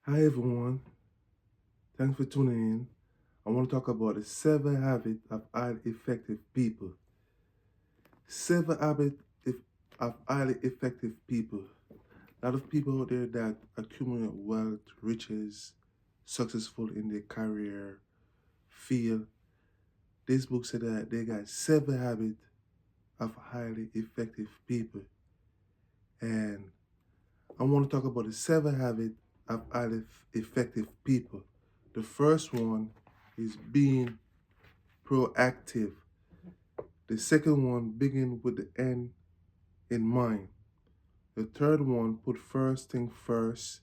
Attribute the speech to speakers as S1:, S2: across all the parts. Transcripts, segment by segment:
S1: Hi everyone, thanks for tuning in. I want to talk about the 7 habits of highly effective people. 7 habits of highly effective people. A lot of people out there that accumulate wealth, riches, successful in their career, field. This book said that they got 7 habits of highly effective people. And I want to talk about the 7 habits of highly effective people. The first one is being proactive. The second one, begin with the end in mind. The third one, put first thing first.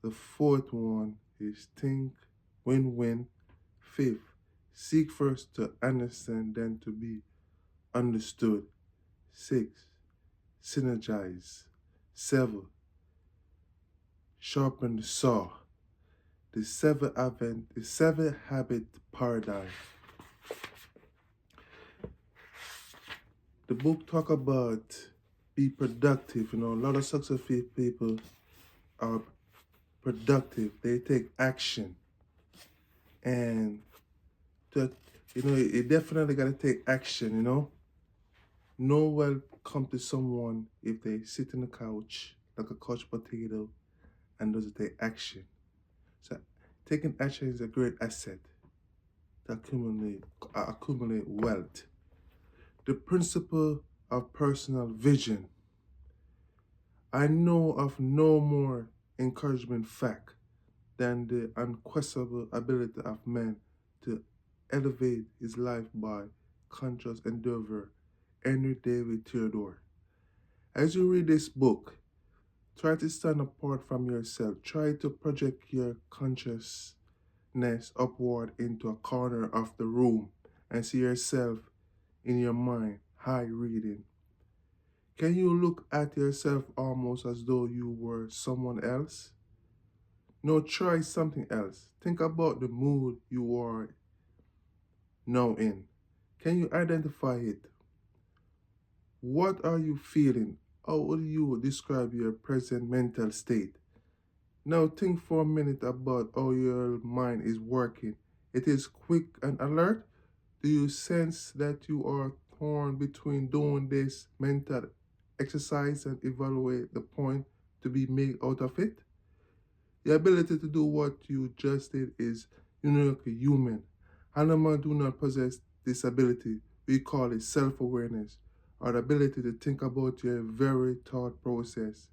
S1: The fourth one is think win-win. Fifth, seek first to understand, then to be understood. Six, synergize. Seven, sharpen the saw. The seven habit paradigm. The book talk about be productive. A lot of successful people are productive. They take action, and that it definitely gotta take action. No one come to someone if they sit in the couch like a couch potato and doesn't take action. So taking action is a great asset to accumulate wealth. The principle of personal vision. I know of no more encouragement fact than the unquestionable ability of man to elevate his life by conscious endeavor. Henry David Theodore. As you read this book, try to stand apart from yourself. Try to project your consciousness upward into a corner of the room and see yourself in your mind, high reading. Can you look at yourself almost as though you were someone else? No, try something else. Think about the mood you are now in. Can you identify it? What are you feeling? How would you describe your present mental state? Now think for a minute about how your mind is working. It is quick and alert. Do you sense that you are torn between doing this mental exercise and evaluate the point to be made out of it? The ability to do what you just did is uniquely human. Animals do not possess this ability. We call it self-awareness, or the ability to think about your very thought process.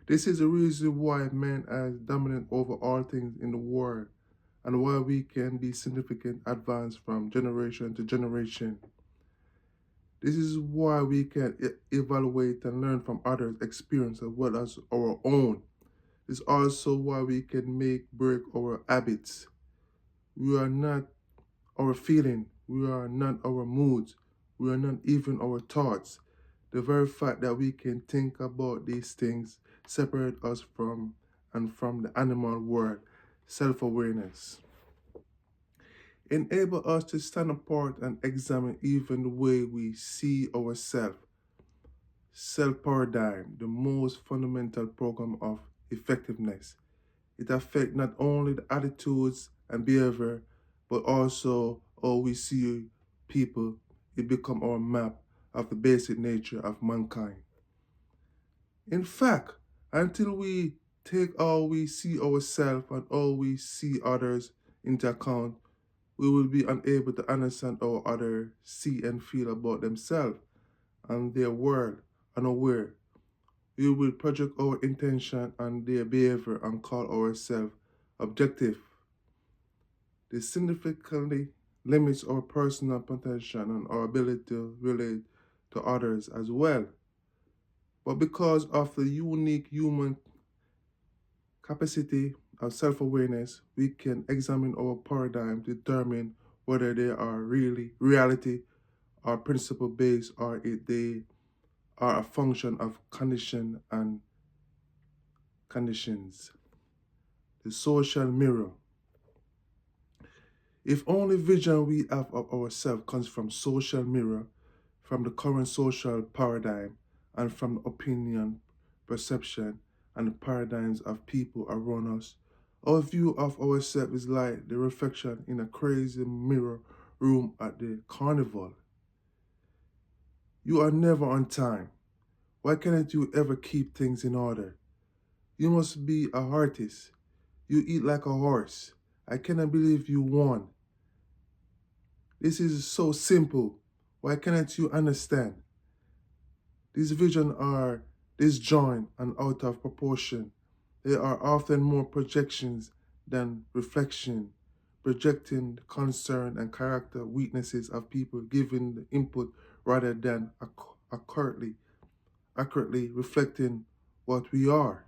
S1: This is the reason why man is dominant over all things in the world, and why we can be significant advance from generation to generation. This is why we can evaluate and learn from others' experience as well as our own. It's also why we can break our habits. We are not our feeling. We are not our moods. We are not even our thoughts. The very fact that we can think about these things separate us from the animal world. Self-awareness. Enable us to stand apart and examine even the way we see ourselves. Self-paradigm, the most fundamental program of effectiveness. It affects not only the attitudes and behavior, but also how we see people. It becomes our map of the basic nature of mankind. In fact, until we take how we see ourselves and how we see others into account, we will be unable to understand how others see and feel about themselves and their world, unaware. We will project our intention on their behavior and call ourselves objective. This significantly limits our personal potential and our ability to relate to others as well. But because of the unique human capacity of self-awareness, we can examine our paradigm to determine whether they are really reality or principle based, or if they are a function of condition and conditions. The social mirror. If only vision we have of ourselves comes from social mirror, from the current social paradigm, and from opinion, perception, and the paradigms of people around us, Our view of ourselves is like the reflection in a crazy mirror room at the carnival. You are never on time. Why cannot you ever keep things in order? You must be a artist. You eat like a horse. I cannot believe you won. This is so simple. Why cannot you understand? These visions are disjoint and out of proportion. They are often more projections than reflection, projecting the concern and character weaknesses of people giving the input rather than accurately reflecting what we are.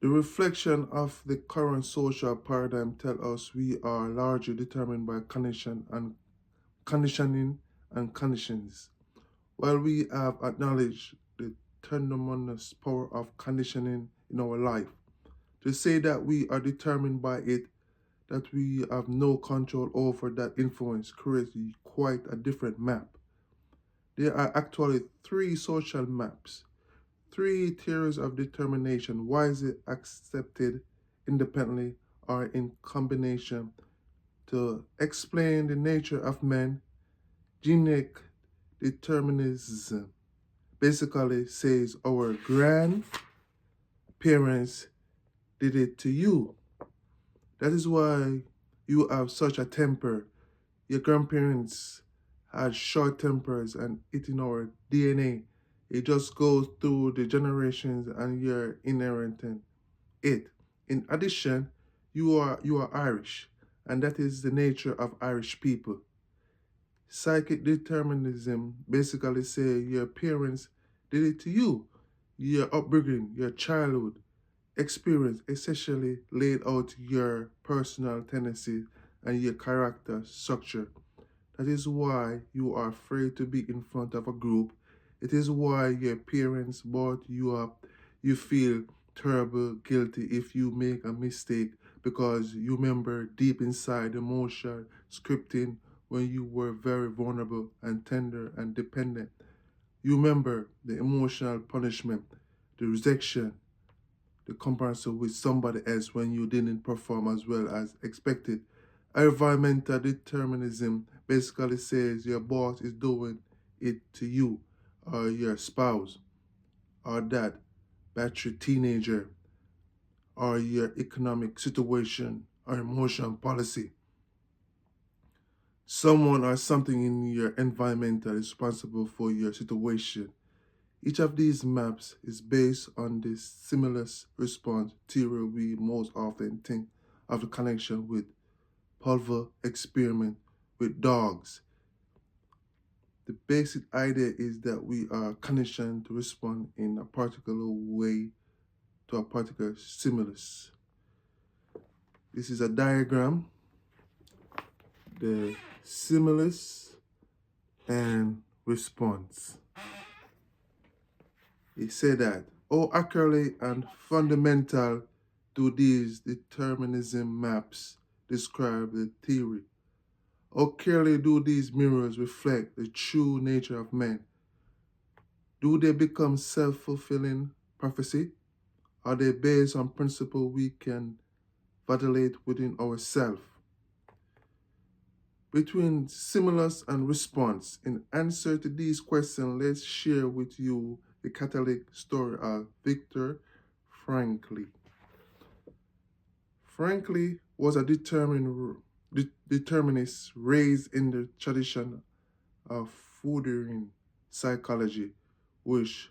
S1: The reflection of the current social paradigm tells us we are largely determined by conditioning and conditions. While we have acknowledged the tremendous power of conditioning in our life, to say that we are determined by it, that we have no control over that influence, creates quite a different map. There are actually three social maps, three theories of determination, wisely accepted independently or in combination, to explain the nature of man. Genetic determinism basically says our grandparents did it to you. That is why you have such a temper. Your grandparents had short tempers, and it's in our DNA. It just goes through the generations and you're inheriting it. In addition, you are Irish, and that is the nature of Irish people. Psychic determinism basically say your parents did it to you. Your upbringing, your childhood experience essentially laid out your personal tendencies and your character structure. That is why you are afraid to be in front of a group. It is why your parents brought you up. You feel terrible, guilty if you make a mistake because you remember deep inside emotion scripting when you were very vulnerable and tender and dependent. You remember the emotional punishment, the rejection, the comparison with somebody else when you didn't perform as well as expected. Environmental determinism basically says your boss is doing it to you, or your spouse, or that battery teenager, or your economic situation or emotional policy. Someone or something in your environment is responsible for your situation. Each of these maps is based on the stimulus response theory we most often think of the connection with Pulver experiment with dogs. The basic idea is that we are conditioned to respond in a particular way to a particular stimulus. This is a diagram, the stimulus and response. It said that, how accurately and fundamental do these determinism maps describe the theory? How clearly do these mirrors reflect the true nature of men? Do they become self-fulfilling prophecy? Are they based on principle we can validate within ourselves? Between stimulus and response, in answer to these questions, let's share with you the Catholic story of Victor Frankly. Frankly was a determinist raised in the tradition of Freudian psychology, which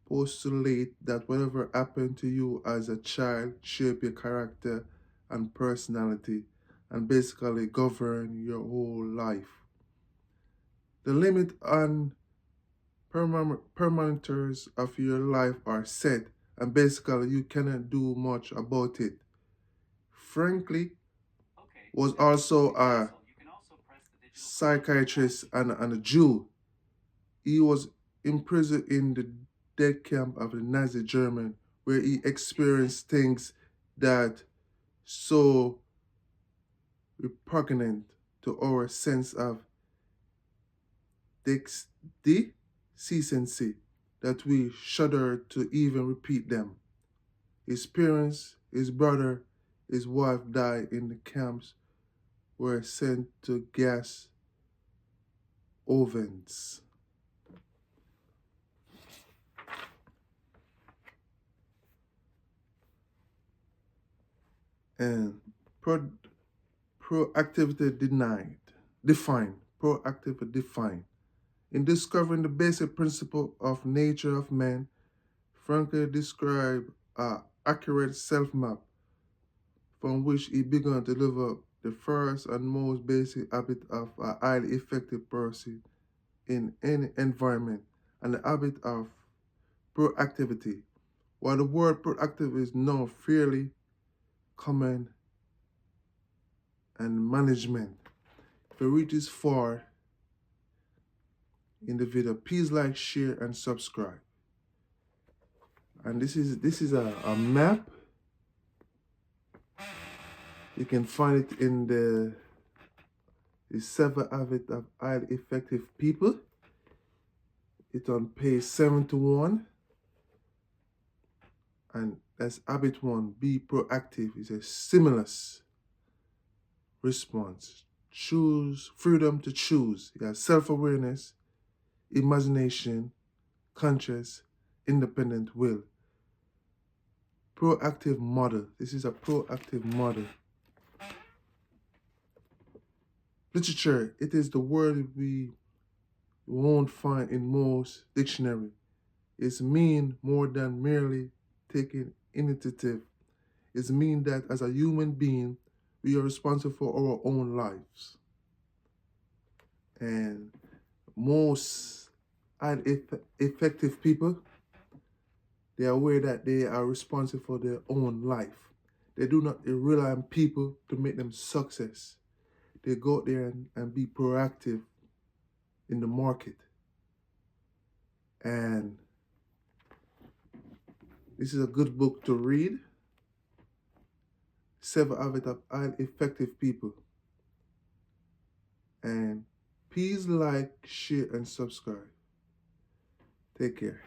S1: postulate that whatever happened to you as a child shape your character and personality and basically govern your whole life. The limit on parameters of your life are set and basically you cannot do much about it. Frankly, was also a psychiatrist and a Jew. He was imprisoned in the death camp of the Nazi Germany, where he experienced things that so repugnant to our sense of decency that we shudder to even repeat them. His parents, his brother, his wife died in the camps, were sent to gas ovens. And pro- proactivity defined. Proactivity defined. In discovering the basic principle of nature of man, Frankel described an accurate self-map from which he began to develop the first and most basic habit of a highly effective person in any environment, and the habit of proactivity. While the word proactive is now fairly common and management, if you read this far in the video, please like, share, and subscribe. And this is a map. You can find it in the 7 Habits of Highly Effective People. It's on page 71. And that's habit 1, be proactive. It's a stimulus response. Choose freedom to choose. You have self-awareness, imagination, conscious, independent will. Proactive model. This is a proactive model. Literature. It is the word we won't find in most dictionaries. It means more than merely taking initiative. It means that as a human being, we are responsible for our own lives. And most highly effective people, they are aware that they are responsible for their own life. They do not rely on people to make them success. They go out there and be proactive in the market. And this is a good book to read. 7 Habits of Highly Effective People. And please like, share, and subscribe. Take care.